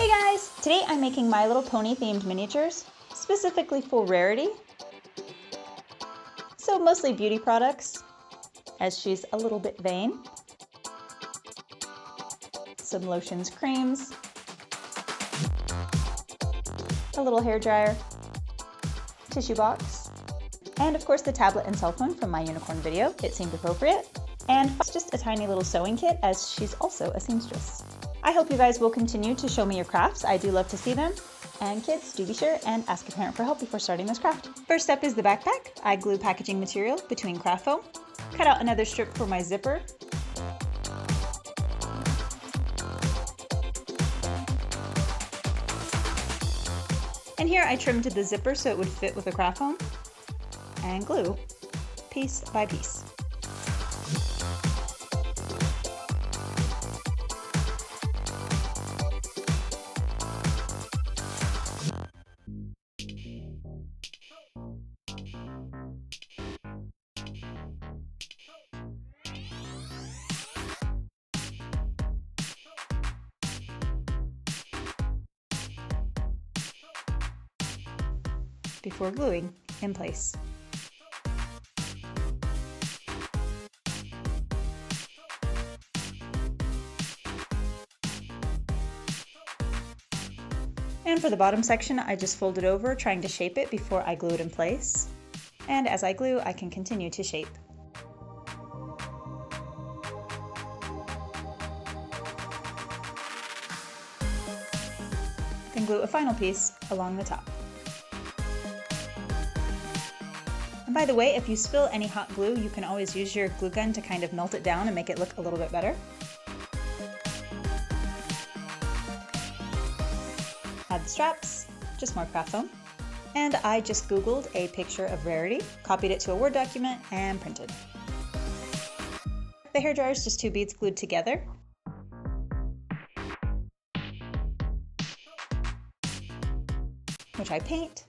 Hey guys! Today I'm making My Little Pony themed miniatures, specifically for Rarity. So mostly beauty products, as she's a little bit vain. Some lotions, creams, a little hair dryer, tissue box, and of course the tablet and cell phone from my unicorn video. It seemed appropriate. And just a tiny little sewing kit, as she's also a seamstress. I hope you guys will continue to show me your crafts. I do love to see them. And kids, do be sure and ask a parent for help before starting this craft. First up is the backpack. I glue packaging material between craft foam. Cut out another strip for my zipper. And here I trimmed the zipper so it would fit with the craft foam. And glue, piece by piece. Before gluing in place. And for the bottom section, I just fold it over, trying to shape it before I glue it in place. And as I glue, I can continue to shape. Then glue a final piece along the top. And by the way, if you spill any hot glue, you can always use your glue gun to kind of melt it down and make it look a little bit better. Add the straps, just more craft foam. And I just Googled a picture of Rarity, copied it to a Word document, and printed. The hairdryer is just 2 beads glued together. Which I paint.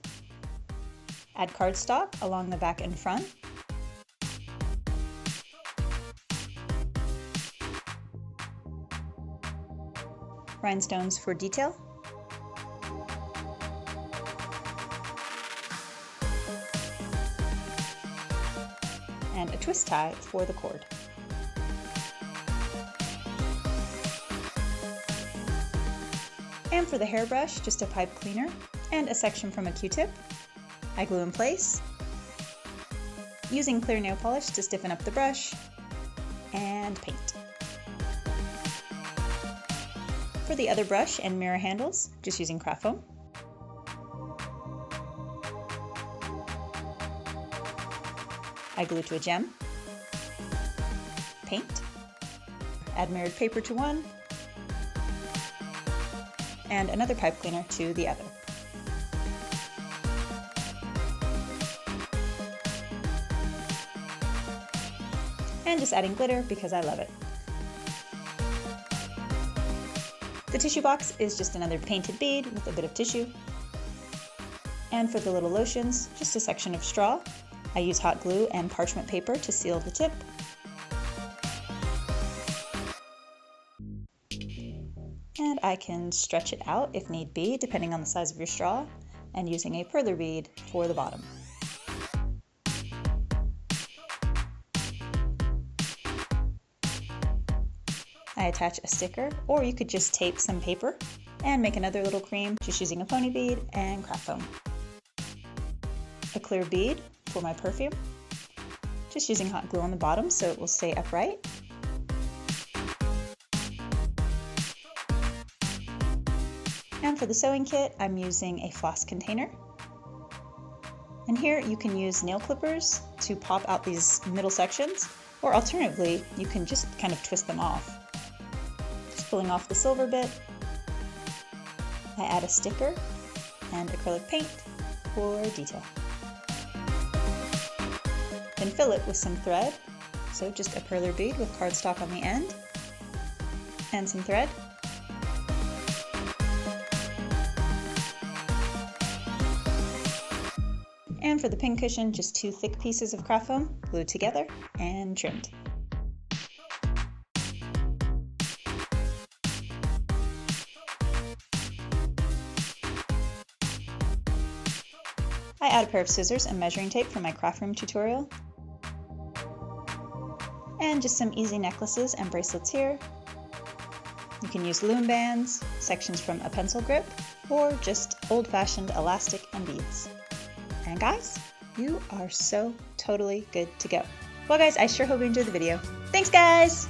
Add cardstock along the back and front. Rhinestones for detail. And a twist tie for the cord. And for the hairbrush, just a pipe cleaner and a section from a Q-tip. I glue in place, using clear nail polish to stiffen up the brush, and paint. For the other brush and mirror handles, just using craft foam. I glue to a gem, paint, add mirrored paper to one, and another pipe cleaner to the other. And just adding glitter because I love it. The tissue box is just another painted bead with a bit of tissue. And for the little lotions, just a section of straw. I use hot glue and parchment paper to seal the tip. And I can stretch it out if need be, depending on the size of your straw, and using a perler bead for the bottom. I attach a sticker, or you could just tape some paper and make another little cream, just using a pony bead and craft foam. A clear bead for my perfume, just using hot glue on the bottom so it will stay upright. And for the sewing kit, I'm using a floss container. And here you can use nail clippers to pop out these middle sections, or alternatively, you can just kind of twist them off. Pulling off the silver bit, I add a sticker and acrylic paint for detail. Then fill it with some thread, so just a perler bead with cardstock on the end, and some thread. And for the pin cushion, just 2 thick pieces of craft foam glued together and trimmed. I add a pair of scissors and measuring tape from my craft room tutorial. And just some easy necklaces and bracelets here. You can use loom bands, sections from a pencil grip, or just old-fashioned elastic and beads. And guys, you are so totally good to go. Well guys, I sure hope you enjoyed the video. Thanks guys!